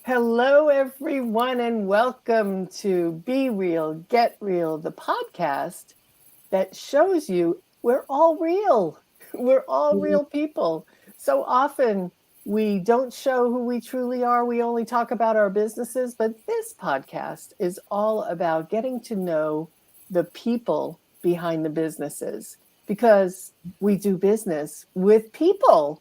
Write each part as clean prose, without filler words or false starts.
Hello, everyone, and welcome to Be Real, Get Real, the podcast that shows you we're all real. We're all Mhm. real people. So often we don't show who we truly are. We only talk about our businesses, but this podcast is all about getting to know the people behind the businesses because we do business with people.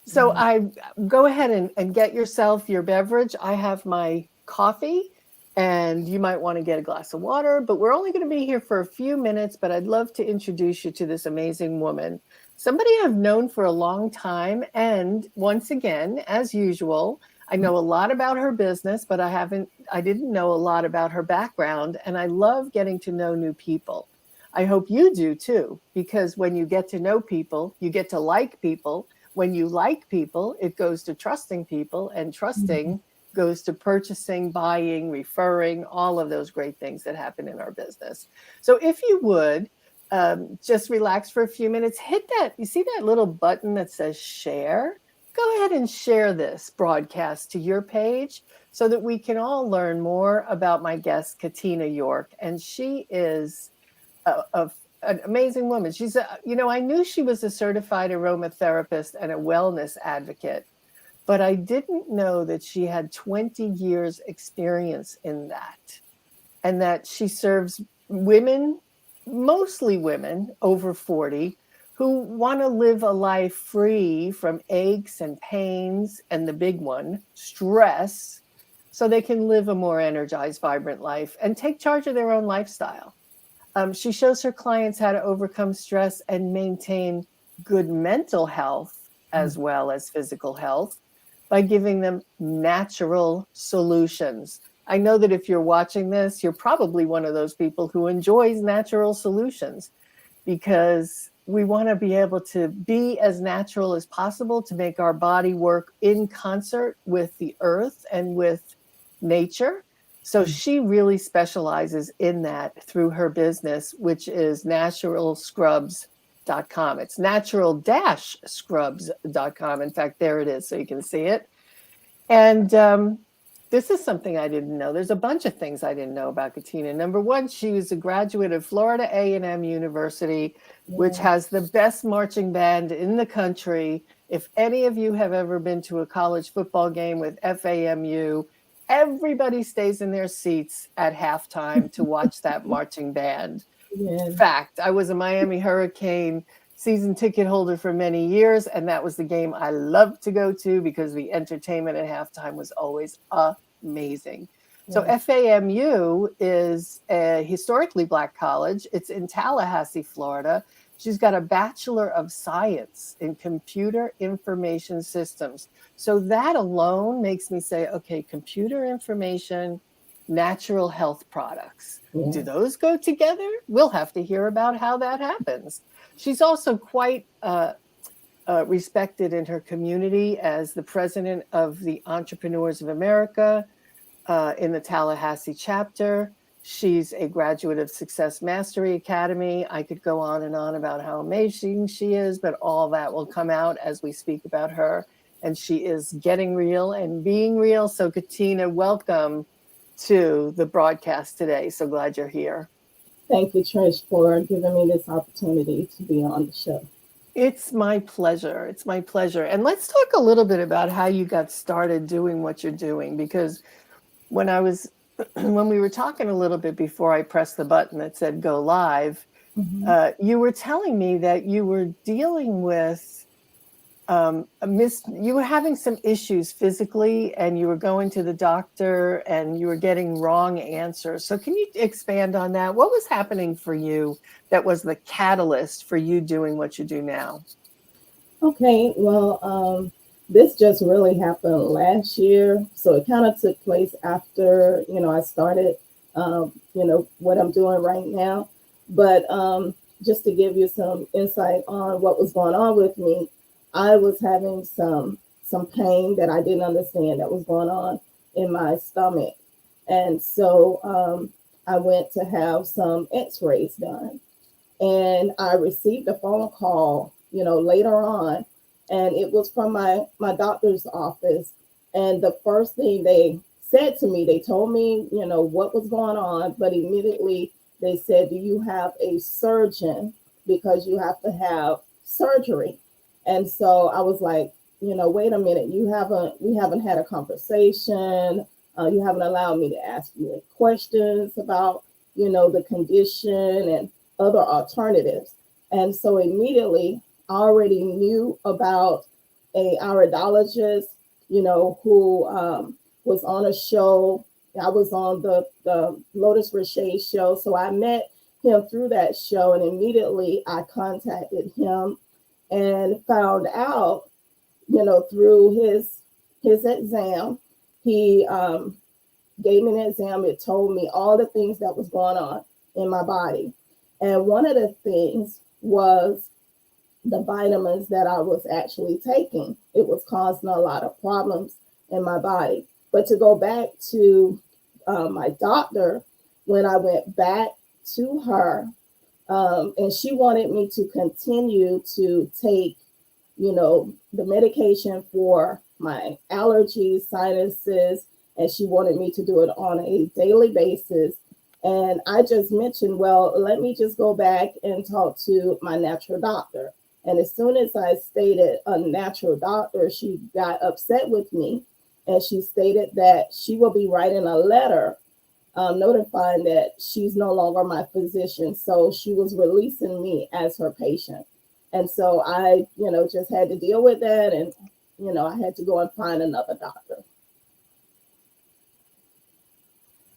So Mhm. I go ahead and get yourself your beverage. I have my coffee and you might want to get a glass of water, but we're only going to be here for a few minutes, but I'd love to introduce you to this amazing woman. Somebody I've known for a long time and once again, as usual, I know a lot about her business, but I didn't know a lot about her background and I love getting to know new people. I hope you do too, because when you get to know people, you get to like people. When you like people, it goes to trusting people, and Mhm. trusting goes to purchasing, buying, referring, all of those great things that happen in our business. So, if you would just relax for a few minutes, hit that. You see that little button that says share? Go ahead and share this broadcast to your page so that we can all learn more about my guest, Catina York. And she is a an amazing woman. I knew she was a certified aromatherapist and a wellness advocate, but I didn't know that she had 20 years experience in that and that she serves women, mostly women over 40, who want to live a life free from aches and pains and the big one, stress, so they can live a more energized, vibrant life and take charge of their own lifestyle. She shows her clients how to overcome stress and maintain good mental health as well as physical health by giving them natural solutions. I know that if you're watching this, you're probably one of those people who enjoys natural solutions because we want to be able to be as natural as possible to make our body work in concert with the earth and with nature. So she really specializes in that through her business, which is naturalscrubs.com. It's natural-scrubs.com. In fact, there it is, so you can see it. And this is something I didn't know. There's a bunch of things I didn't know about Katina. Number one, she was a graduate of Florida A&M University, which Yeah. has the best marching band in the country. If any of you have ever been to a college football game with FAMU, everybody stays in their seats at halftime to watch that marching band. Yeah. Fact, I was a Miami Hurricane season ticket holder for many years, and that was the game I loved to go to because the entertainment at halftime was always amazing. So Yeah. FAMU is a historically Black college. It's in Tallahassee, Florida. She's got a Bachelor of Science in Computer Information Systems. So that alone makes me say, okay, computer information, natural health products. Do Yeah. those go together? We'll have to hear about how that happens. She's also quite respected in her community as the president of the Entrepreneurs of America in the Tallahassee chapter. She's a graduate of Success Mastery Academy. I could go on and on about how amazing she is, but all that will come out as we speak about her. And she is getting real and being real. So, Katina, welcome to the broadcast today. So glad you're here. Thank you, Trish, for giving me this opportunity to be on the show. It's my pleasure. It's my pleasure. And let's talk a little bit about how you got started doing what you're doing because when I was when we were talking a little bit before I pressed the button that said go live, Hmm. you were telling me that you were dealing with you were having some issues physically and you were going to the doctor and you were getting wrong answers. So can you expand on that? What was happening for you that was the catalyst for you doing what you do now? Okay, well, this just really happened last year. So it kind of took place after, I started, what I'm doing right now. But just to give you some insight on what was going on with me, I was having some pain that I didn't understand that was going on in my stomach. And so I went to have some x-rays done, and I received a phone call, later on, and it was from my doctor's office, And the first thing they said to me, they told me, what was going on, but immediately they said, "Do you have a surgeon? Because you have to have surgery." And so I was like, wait a minute, we haven't had a conversation. You haven't allowed me to ask you any questions about, the condition and other alternatives. And so immediately I already knew about a iridologist, who was on a show. I was on the Lotus Richey show. So I met him through that show, and immediately I contacted him and found out, through his exam. He gave me an exam. It told me all the things that was going on in my body. And one of the things was the vitamins that I was actually taking. It was causing a lot of problems in my body. But to go back to my doctor, when I went back to her, and she wanted me to continue to take, the medication for my allergies, sinuses, and she wanted me to do it on a daily basis. And I just mentioned, well, let me just go back and talk to my natural doctor. And as soon as I stated a natural doctor, she got upset with me, and she stated that she will be writing a letter notifying that she's no longer my physician. So she was releasing me as her patient. And so I, just had to deal with that. And, I had to go and find another doctor.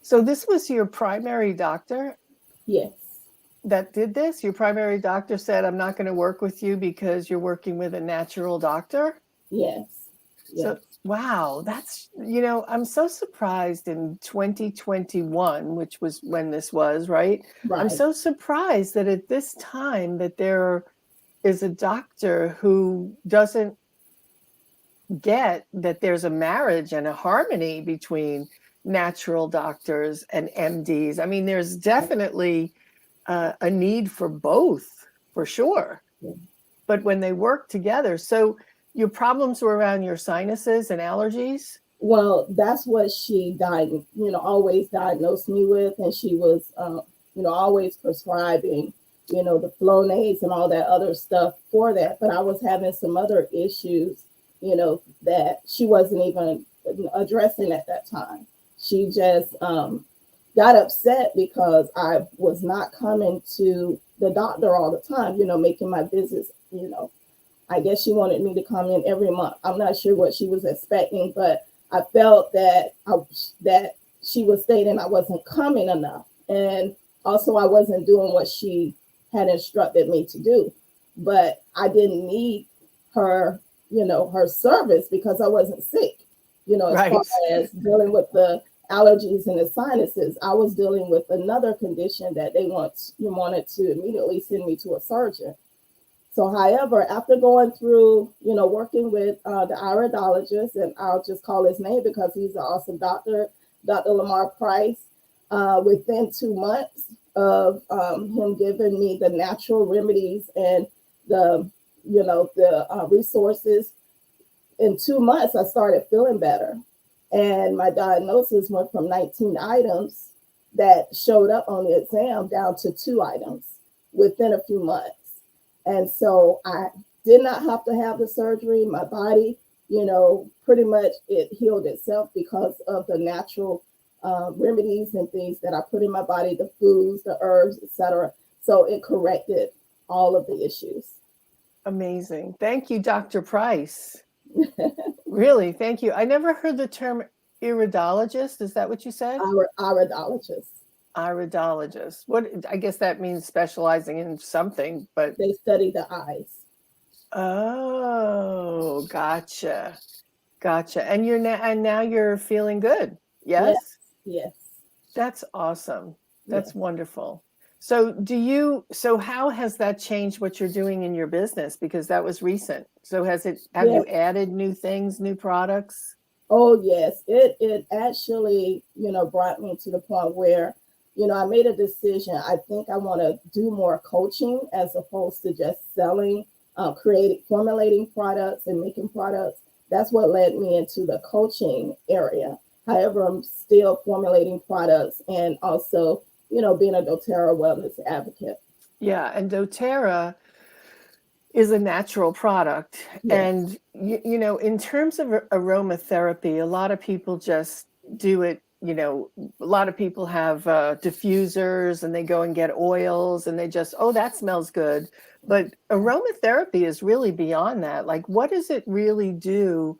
So this was your primary doctor Yes. that did this? Your primary doctor said, "I'm not going to work with you because you're working with a natural doctor"? Yes. So, Yes. wow, that's, I'm so surprised in 2021, which was when this was, right? I'm Right. so surprised that at this time that there is a doctor who doesn't get that there's a marriage and a harmony between natural doctors and MDs. I mean, there's definitely a need for both, for sure. Yeah. But when they work together, so your problems were around your sinuses and allergies? Well, that's what she always diagnosed me with. And she was, always prescribing, the Flonase and all that other stuff for that. But I was having some other issues, that she wasn't even addressing at that time. She just got upset because I was not coming to the doctor all the time, making my visits, I guess she wanted me to come in every month. I'm not sure what she was expecting, but I felt that she was stating I wasn't coming enough, and also I wasn't doing what she had instructed me to do. But I didn't need her, her service because I wasn't sick. As far Right. as dealing with the allergies and the sinuses, I was dealing with another condition that wanted to immediately send me to a surgeon. So, however, after going through, working with the iridologist, and I'll just call his name because he's an awesome doctor, Dr. Lamar Price, within 2 months of him giving me the natural remedies and the resources, in 2 months, I started feeling better. And my diagnosis went from 19 items that showed up on the exam down to 2 items within a few months. And so I did not have to have the surgery. My body, pretty much it healed itself because of the natural remedies and things that I put in my body, the foods, the herbs, etc. So it corrected all of the issues. Amazing. Thank you, Dr. Price. Really, thank you. I never heard the term iridologist. Is that what you said? Our iridologist. Iridologist. What, I guess that means specializing in something, but They study the eyes. oh, gotcha. Gotcha. And now you're feeling good. Yes, Yes? yes, That's awesome. yes, That's wonderful. So how has that changed what you're doing in your business? Because that was recent. So have yes. you added new things, new products? Oh yes, it actually, brought me to the point where, I made a decision. I think I want to do more coaching as opposed to just selling, creating, formulating products and making products. that's what led me into the coaching area. However, I'm still formulating products and also, being a doTERRA wellness advocate. Yeah, and doTERRA is a natural product. Yes. And, in terms of aromatherapy, a lot of people just do it. A lot of people have diffusers and they go and get oils and they just, oh, that smells good. But aromatherapy is really beyond that. Like, what does it really do?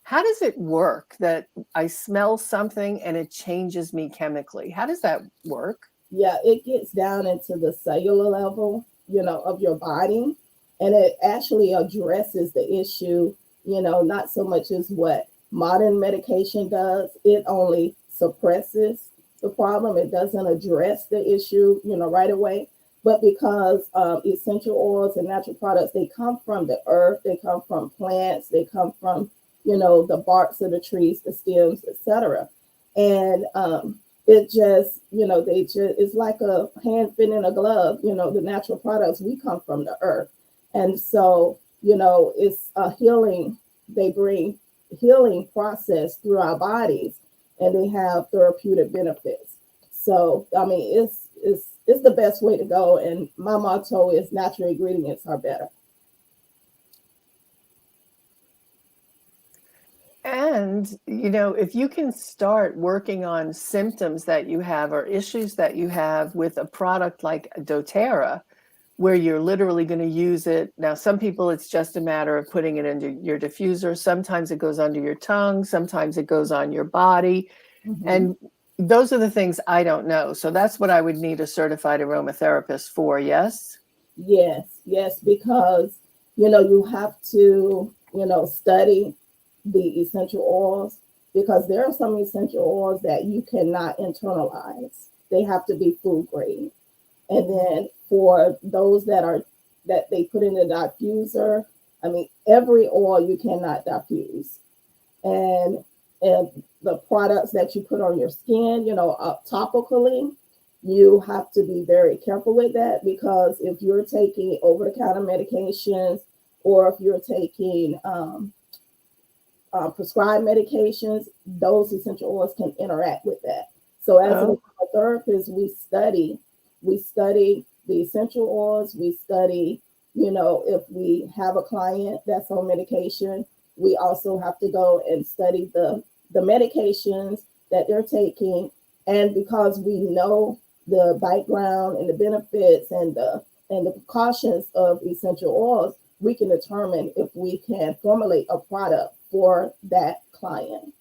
How does it work that I smell something and it changes me chemically? How does that work? Yeah, it gets down into the cellular level, of your body, and it actually addresses the issue, not so much as what modern medication does. It only suppresses the problem. It doesn't address the issue, right away. But because essential oils and natural products, they come from the earth, they come from plants, they come from, the barks of the trees, the stems, etc. And it just, it's like a hand fit in a glove. The natural products, we come from the earth. And so, it's a healing, they bring healing process through our bodies, and they have therapeutic benefits. So, I mean, it's the best way to go. And my motto is natural ingredients are better. And, if you can start working on symptoms that you have or issues that you have with a product like doTERRA, where you're literally going to use it. Now, some people, it's just a matter of putting it into your diffuser. Sometimes it goes under your tongue. Sometimes it goes on your body. Mhm. And those are the things I don't know. So that's what I would need a certified aromatherapist for. Yes. Yes, yes, because you have to study the essential oils, because there are some essential oils that you cannot internalize. They have to be food grade. And then for those that they put in the diffuser, I mean, every oil you cannot diffuse. And the products that you put on your skin, topically, you have to be very careful with that, because if you're taking over-the-counter medications, or if you're taking prescribed medications, those essential oils can interact with that. So as an Oh, therapist, we study the essential oils. We study, if we have a client that's on medication, we also have to go and study the medications that they're taking. And because we know the background and the benefits and the precautions of essential oils, we can determine if we can formulate a product for that client.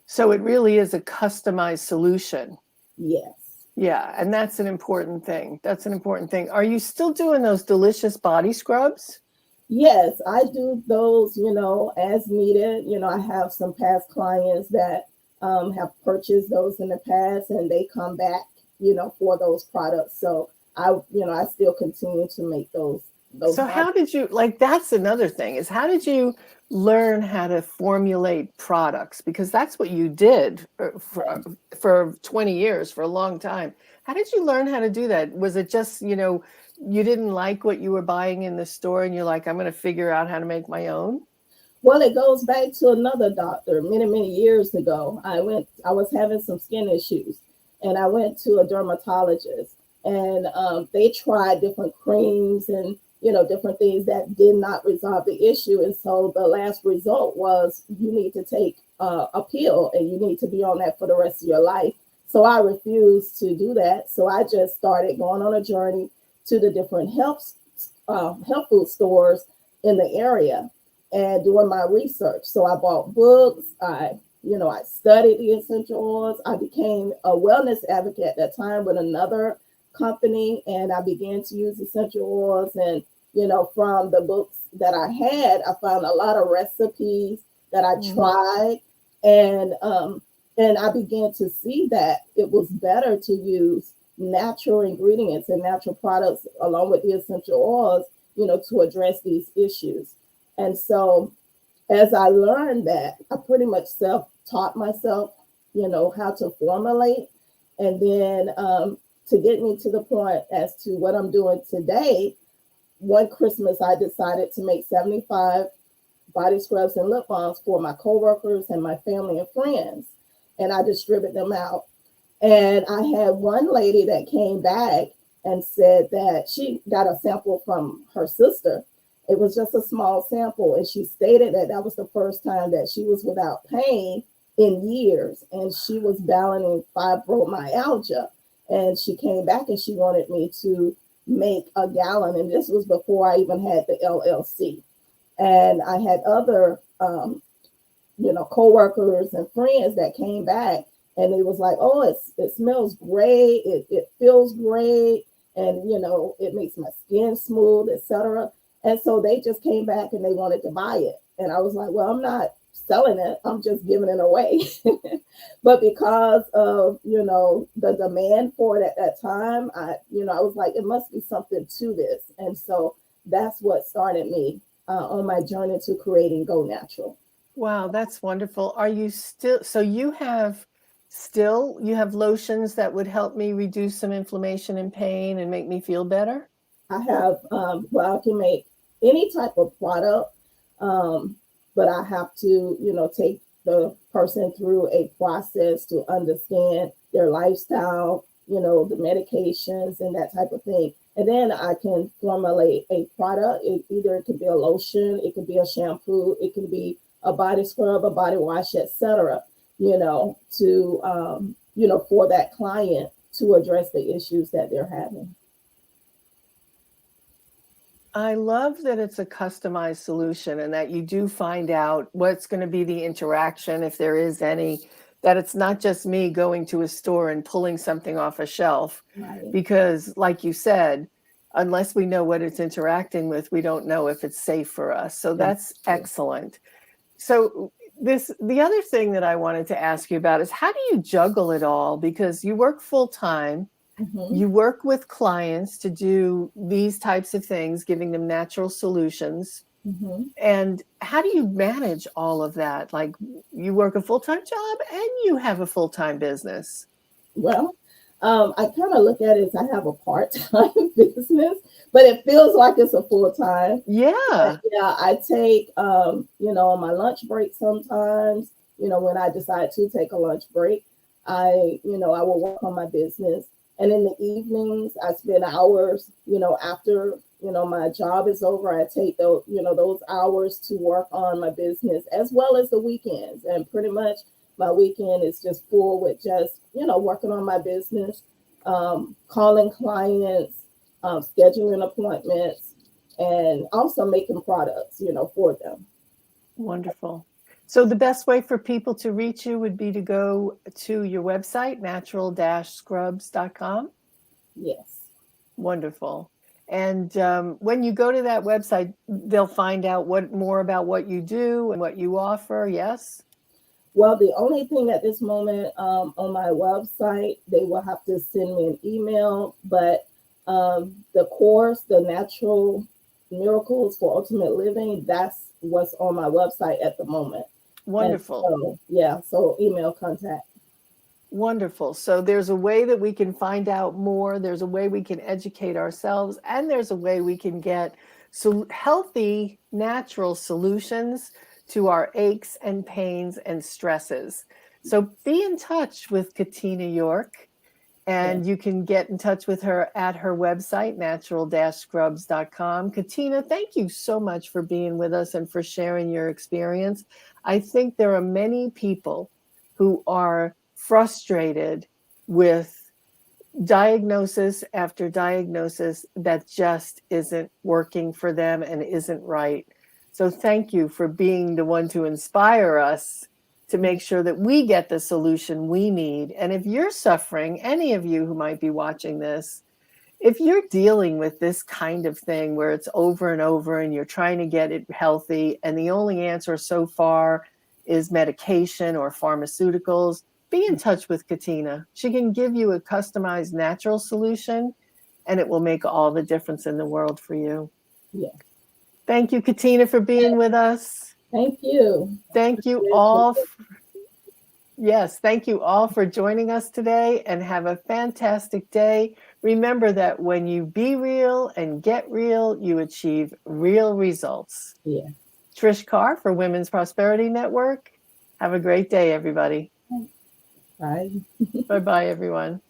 so it really is a customized solution. Yes. Yeah. And that's an important thing. That's an important thing. Are you still doing those delicious body scrubs? Yes, I do those, as needed. I have some past clients that have purchased those in the past, and they come back, for those products. So I still continue to make those So body. how did you, like, that's another thing, is how did you learn how to formulate products? Because that's what you did for 20 years, for a long time. How did you learn how to do that? Was it just, you didn't like what you were buying in the store and you're like, I'm going to figure out how to make my own? Well, it goes back to another doctor many, many years ago. I was having some skin issues, and I went to a dermatologist, and they tried different creams and, different things that did not resolve the issue. And so the last result was, you need to take a pill, and you need to be on that for the rest of your life. So I refused to do that. So I just started going on a journey to the different health food stores in the area and doing my research. So I bought books. I studied the essential oils. I became a wellness advocate at that time with another company, and I began to use essential oils. And from the books that I had, I found a lot of recipes that I Mhm. tried, and I began to see that it was better to use natural ingredients and natural products along with the essential oils, to address these issues. And so as I learned that, I pretty much self taught myself, how to formulate. And then to get me to the point as to what I'm doing today, one Christmas I decided to make 75 body scrubs and lip balms for my coworkers and my family and friends, and I distribute them out. And I had one lady that came back and said that she got a sample from her sister. It was just a small sample, and she stated that that was the first time that she was without pain in years, and she was battling fibromyalgia. And she came back and she wanted me to make a gallon, and this was before I even had the LLC. And I had other coworkers and friends that came back, and it was like, oh, it smells great, it feels great, and it makes my skin smooth, etc. And so they just came back and they wanted to buy it, and I was like, well, I'm not selling it, I'm just giving it away. But because of the demand for it at that time, I was like, it must be something to this. And so that's what started me on my journey to creating Go Natural. Wow, that's wonderful. Are you still, so you have lotions that would help me reduce some inflammation and pain and make me feel better? I have, well, I can make any type of product, but I have to, take the person through a process to understand their lifestyle, the medications and that type of thing. And then I can formulate a product. It could be a lotion, it could be a shampoo, it could be a body scrub, a body wash, etc. To for that client to address the issues that they're having. I love that it's a customized solution and that you do find out what's going to be the interaction, if there is any, that it's not just me going to a store and pulling something off a shelf. Right. Because, like you said, unless we know what it's interacting with, we don't know if it's safe for us. So that's excellent. So the other thing that I wanted to ask you about is, how do you juggle it all? Because you work full time. Mm-hmm. You work with clients to do these types of things, giving them natural solutions. Mm-hmm. And how do you manage all of that? Like, you work a full-time job and you have a full-time business. Well, I kind of look at it as I have a part-time business, but it feels like it's a full-time. Yeah. Yeah, I take, on my lunch break sometimes, when I decide to take a lunch break, I will work on my business. And in the evenings, I spend hours, after, my job is over, I take those hours to work on my business as well as the weekends. And pretty much my weekend is just full with just, working on my business, calling clients, scheduling appointments, and also making products, for them. Wonderful. So the best way for people to reach you would be to go to your website, natural-scrubs.com. Yes. Wonderful. And when you go to that website, they'll find out more about what you do and what you offer. Yes? Well, the only thing at this moment on my website, they will have to send me an email, but the course, the Natural Miracles for Ultimate Living, that's what's on my website at the moment. Wonderful. So email contact. Wonderful. So there's a way that we can find out more. There's a way we can educate ourselves, and there's a way we can get healthy, natural solutions to our aches and pains and stresses. So be in touch with Catina York, and you can get in touch with her at her website, natural-scrubs.com. Catina, thank you so much for being with us and for sharing your experience. I think there are many people who are frustrated with diagnosis after diagnosis that just isn't working for them and isn't right. So thank you for being the one to inspire us to make sure that we get the solution we need. And if you're suffering, any of you who might be watching this, if you're dealing with this kind of thing where it's over and over and you're trying to get it healthy and the only answer so far is medication or pharmaceuticals, be in touch with Catina. She can give you a customized natural solution, and it will make all the difference in the world for you. Yeah. Thank you, Catina, for being with us. Thank you. Thank you all. Yes, thank you all for joining us today, and have a fantastic day. Remember that when you be real and get real, you achieve real results. Yeah. Trish Carr for Women's Prosperity Network. Have a great day, everybody. Bye. Bye-bye, everyone.